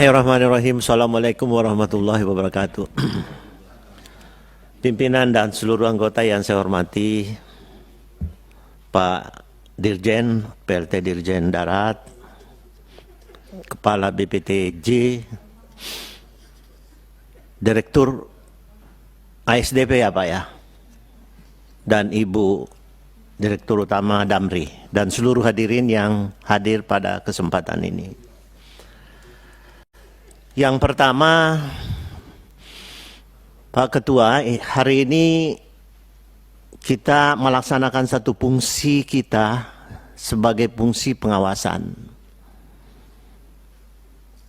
Bismillahirrahmanirrahim. Assalamualaikum warahmatullahi wabarakatuh. Pimpinan dan seluruh anggota yang saya hormati, Pak Dirjen, PLT Dirjen Darat, Kepala BPTJ, Direktur ASDP ya Pak ya, dan Ibu Direktur Utama Damri, dan seluruh hadirin yang hadir pada kesempatan ini. Yang pertama, Pak Ketua, hari ini kita melaksanakan satu fungsi kita sebagai fungsi pengawasan.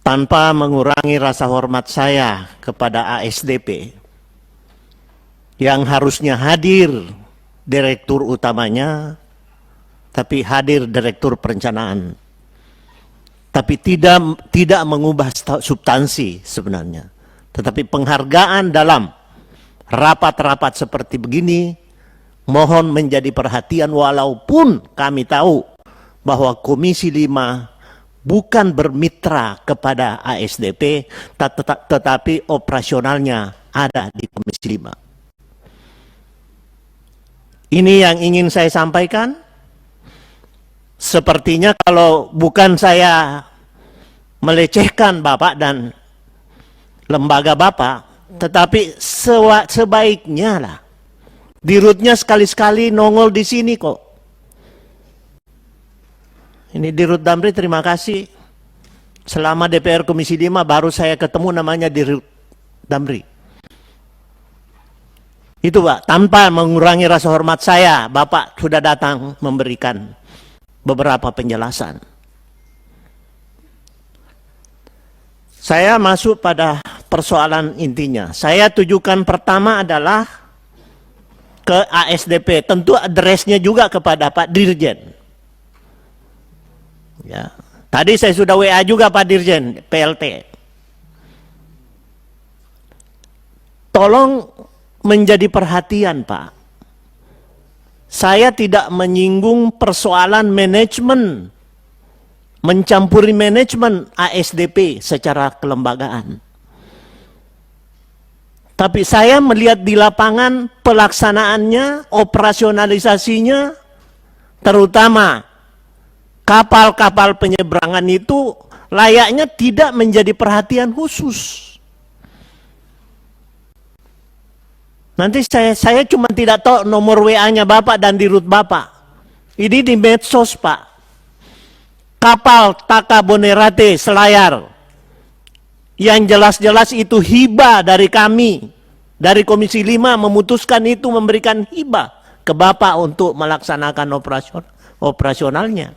Tanpa mengurangi rasa hormat saya kepada ASDP, yang harusnya hadir direktur utamanya, tapi hadir direktur perencanaan. Tapi tidak mengubah substansi sebenarnya. Tetapi penghargaan dalam rapat-rapat seperti begini mohon menjadi perhatian, walaupun kami tahu bahwa Komisi 5 bukan bermitra kepada ASDP, tetapi operasionalnya ada di Komisi 5. Ini yang ingin saya sampaikan. Sepertinya kalau bukan saya melecehkan Bapak dan lembaga Bapak, tetapi sebaiknya lah dirutnya sekali-sekali nongol di sini kok. Ini Dirut Damri, terima kasih. Selama DPR Komisi 5 baru saya ketemu namanya Dirut Damri. Itu Pak, tanpa mengurangi rasa hormat saya, Bapak sudah datang memberikan beberapa penjelasan. Saya masuk pada persoalan intinya. Saya tujukan pertama adalah ke ASDP. Tentu addressnya juga kepada Pak Dirjen. Ya. Tadi saya sudah WA juga Pak Dirjen, PLT. Tolong menjadi perhatian Pak. Saya tidak menyinggung persoalan manajemen, mencampuri manajemen ASDP secara kelembagaan. Tapi saya melihat di lapangan pelaksanaannya, operasionalisasinya, terutama kapal-kapal penyeberangan itu layaknya tidak menjadi perhatian khusus. Nanti saya cuma tidak tahu nomor WA-nya Bapak dan Dirut Bapak. Ini di medsos Pak. Kapal Taka Bonerate Selayar. Yang jelas-jelas itu hibah dari kami. Dari Komisi 5 memutuskan itu memberikan hibah ke Bapak untuk melaksanakan operasionalnya.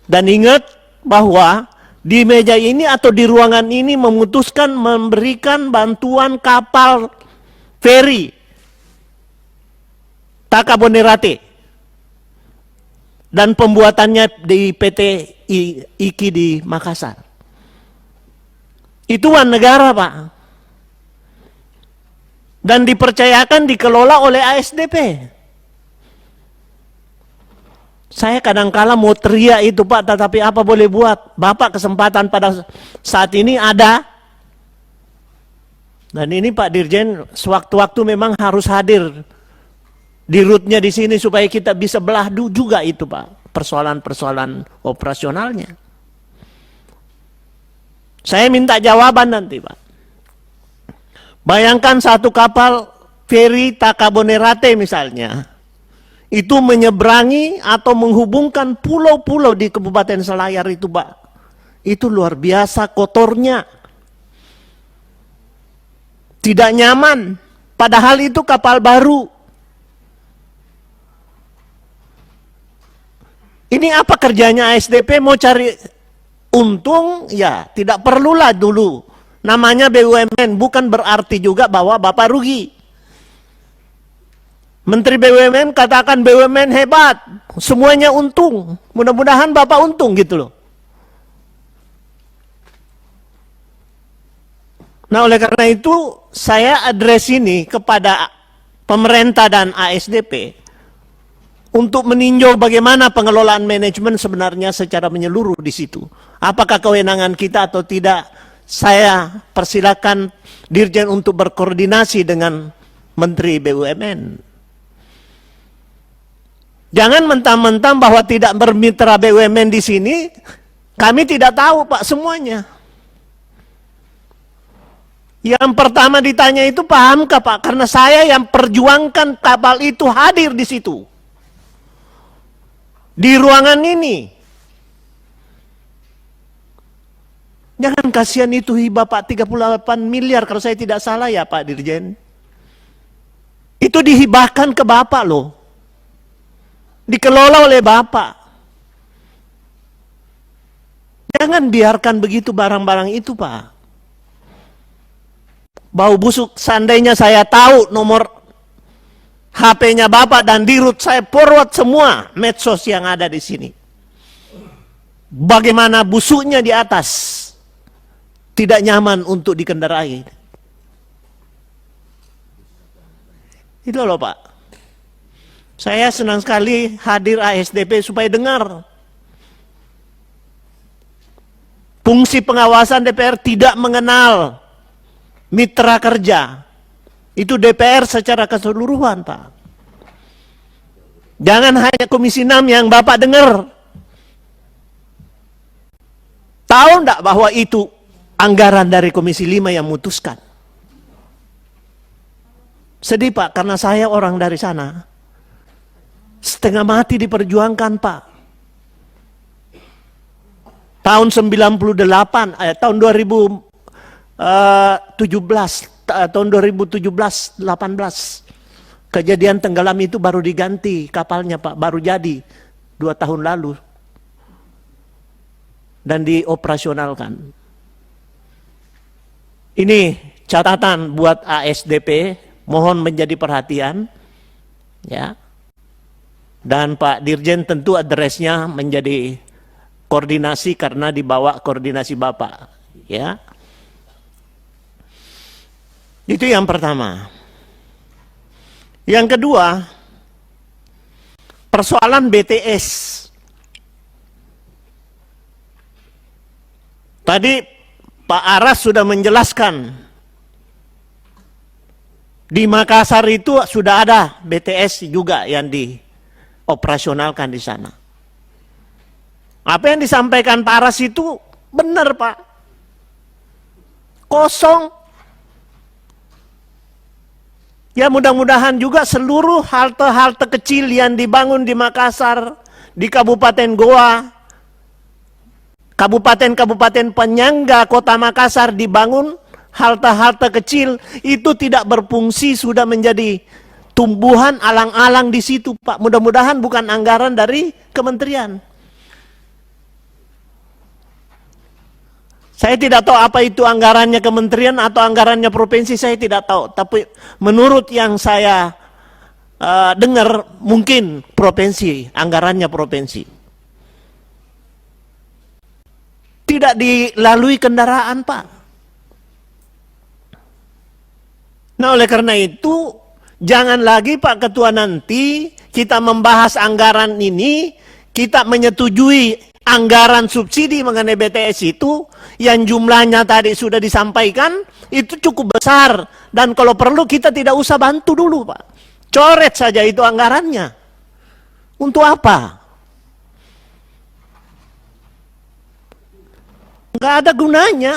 Dan ingat bahwa di meja ini atau di ruangan ini memutuskan memberikan bantuan kapal feri Taka Bonerate dan pembuatannya di PT IKI di Makassar. Itu uang negara Pak. Dan dipercayakan dikelola oleh ASDP. Saya kadang-kala mau teriak itu Pak, tetapi apa boleh buat. Bapak kesempatan pada saat ini ada. Dan ini Pak Dirjen sewaktu-waktu memang harus hadir. Dirutnya di sini supaya kita bisa belah juga itu Pak. Persoalan-persoalan operasionalnya. Saya minta jawaban nanti Pak. Bayangkan satu kapal feri Taka Bonerate misalnya. Itu menyeberangi atau menghubungkan pulau-pulau di Kabupaten Selayar itu Pak. Itu luar biasa kotornya. Tidak nyaman. Padahal itu kapal baru. Ini apa kerjanya ASDP? Mau cari untung? Ya tidak perlulah dulu. Namanya BUMN, bukan berarti juga bahwa Bapak rugi. Menteri BUMN katakan BUMN hebat, semuanya untung. Mudah-mudahan Bapak untung gitu loh. Nah oleh karena itu saya address ini kepada pemerintah dan ASDP untuk meninjau bagaimana pengelolaan manajemen sebenarnya secara menyeluruh di situ. Apakah kewenangan kita atau tidak? Saya persilakan Dirjen untuk berkoordinasi dengan Menteri BUMN. Jangan mentang-mentang bahwa tidak bermitra BUMN di sini, kami tidak tahu Pak semuanya. Yang pertama ditanya itu pahamkah Pak? Karena saya yang perjuangkan kapal itu hadir di situ. Di ruangan ini. Jangan kasihan itu hibah Pak 38 miliar kalau saya tidak salah ya Pak Dirjen. Itu dihibahkan ke Bapak loh. Dikelola oleh Bapak. Jangan biarkan begitu barang-barang itu Pak. Bau busuk, seandainya saya tahu nomor HP-nya Bapak dan Dirut, saya forward semua medsos yang ada di sini. Bagaimana busuknya di atas. Tidak nyaman untuk dikendarai. Itu loh Pak. Saya senang sekali hadir ASDP supaya dengar. Fungsi pengawasan DPR tidak mengenal mitra kerja. Itu DPR secara keseluruhan Pak. Jangan hanya Komisi 6 yang Bapak dengar. Tahu enggak bahwa itu anggaran dari Komisi 5 yang memutuskan? Sedih Pak, karena saya orang dari sana. Setengah mati diperjuangkan Pak. Tahun 98, tahun 2017, kejadian tenggelam itu baru diganti kapalnya Pak, baru jadi 2 tahun lalu. Dan dioperasionalkan. Ini catatan buat ASDP, mohon menjadi perhatian, ya. Dan Pak Dirjen tentu addressnya menjadi koordinasi karena dibawa koordinasi Bapak, ya. Itu yang pertama. Yang kedua, persoalan BTS. Tadi Pak Aras sudah menjelaskan, di Makassar itu sudah ada BTS juga yang dioperasionalkan di sana. Apa yang disampaikan Pak Aras itu benar Pak. Kosong. Ya mudah-mudahan juga seluruh halte-halte kecil yang dibangun di Makassar, di Kabupaten Goa, kabupaten-kabupaten penyangga Kota Makassar dibangun halte-halte kecil itu tidak berfungsi, sudah menjadi tumbuhan alang-alang di situ Pak. Mudah-mudahan bukan anggaran dari kementerian. Saya tidak tahu apa itu anggarannya kementerian atau anggarannya provinsi, saya tidak tahu. Tapi menurut yang saya dengar mungkin provinsi, anggarannya provinsi. Tidak dilalui kendaraan Pak. Nah oleh karena itu, jangan lagi Pak Ketua nanti kita membahas anggaran ini, kita menyetujui anggaran subsidi mengenai BTS itu, yang jumlahnya tadi sudah disampaikan, itu cukup besar. Dan kalau perlu kita tidak usah bantu dulu Pak. Coret saja itu anggarannya. Untuk apa? Nggak ada gunanya.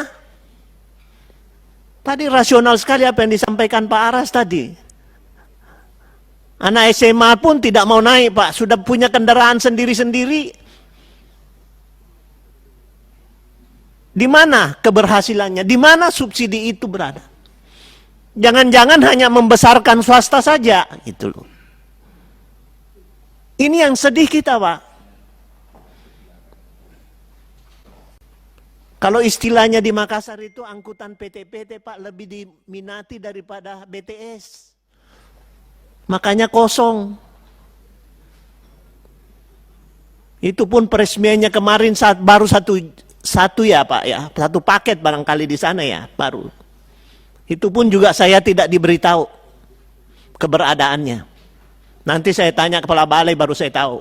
Tadi rasional sekali apa yang disampaikan Pak Aras tadi. Anak SMA pun tidak mau naik Pak, sudah punya kendaraan sendiri-sendiri. Di mana keberhasilannya? Di mana subsidi itu berada? Jangan-jangan hanya membesarkan swasta saja, gitu loh. Ini yang sedih kita Pak. Kalau istilahnya di Makassar itu angkutan PT-PT Pak lebih diminati daripada BTS. Makanya kosong. Itu pun peresmiannya kemarin baru satu ya Pak ya, satu paket barangkali di sana ya baru. Itu pun juga saya tidak diberitahu keberadaannya. Nanti saya tanya kepala balai baru saya tahu.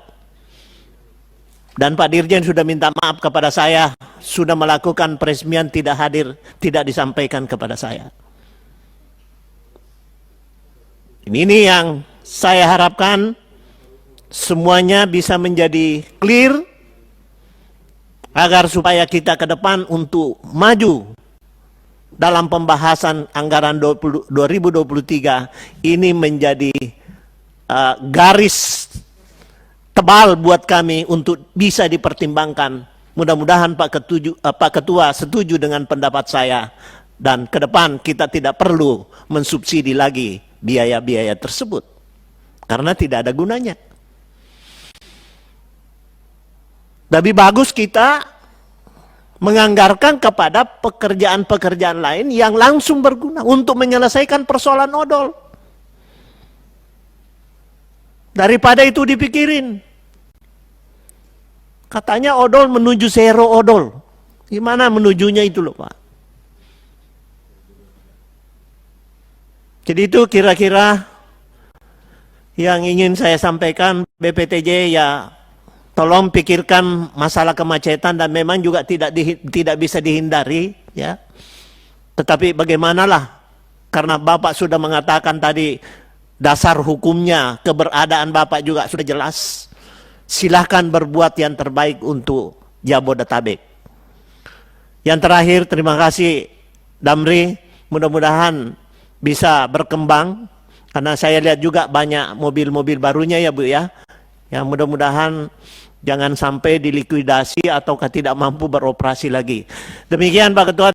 Dan Pak Dirjen sudah minta maaf kepada saya, sudah melakukan peresmian tidak hadir, tidak disampaikan kepada saya. Ini yang saya harapkan semuanya bisa menjadi clear, agar supaya kita ke depan untuk maju dalam pembahasan anggaran 2023 ini menjadi garis tebal buat kami untuk bisa dipertimbangkan. Mudah-mudahan Pak Ketua setuju dengan pendapat saya, dan ke depan kita tidak perlu mensubsidi lagi biaya-biaya tersebut karena tidak ada gunanya. Lebih bagus kita menganggarkan kepada pekerjaan-pekerjaan lain yang langsung berguna untuk menyelesaikan persoalan odol. Daripada itu dipikirin. Katanya odol menuju zero odol. Gimana menujunya itu loh Pak? Jadi itu kira-kira yang ingin saya sampaikan. BPTJ ya tolong pikirkan masalah kemacetan, dan memang juga tidak bisa dihindari ya. Tetapi bagaimanalah, karena Bapak sudah mengatakan tadi dasar hukumnya, keberadaan Bapak juga sudah jelas. Silahkan berbuat yang terbaik untuk Jabodetabek. Yang terakhir, terima kasih Damri, mudah-mudahan bisa berkembang, karena saya lihat juga banyak mobil-mobil barunya ya Bu ya. Yang mudah-mudahan jangan sampai dilikuidasi ataukah tidak mampu beroperasi lagi. Demikian Pak Ketua.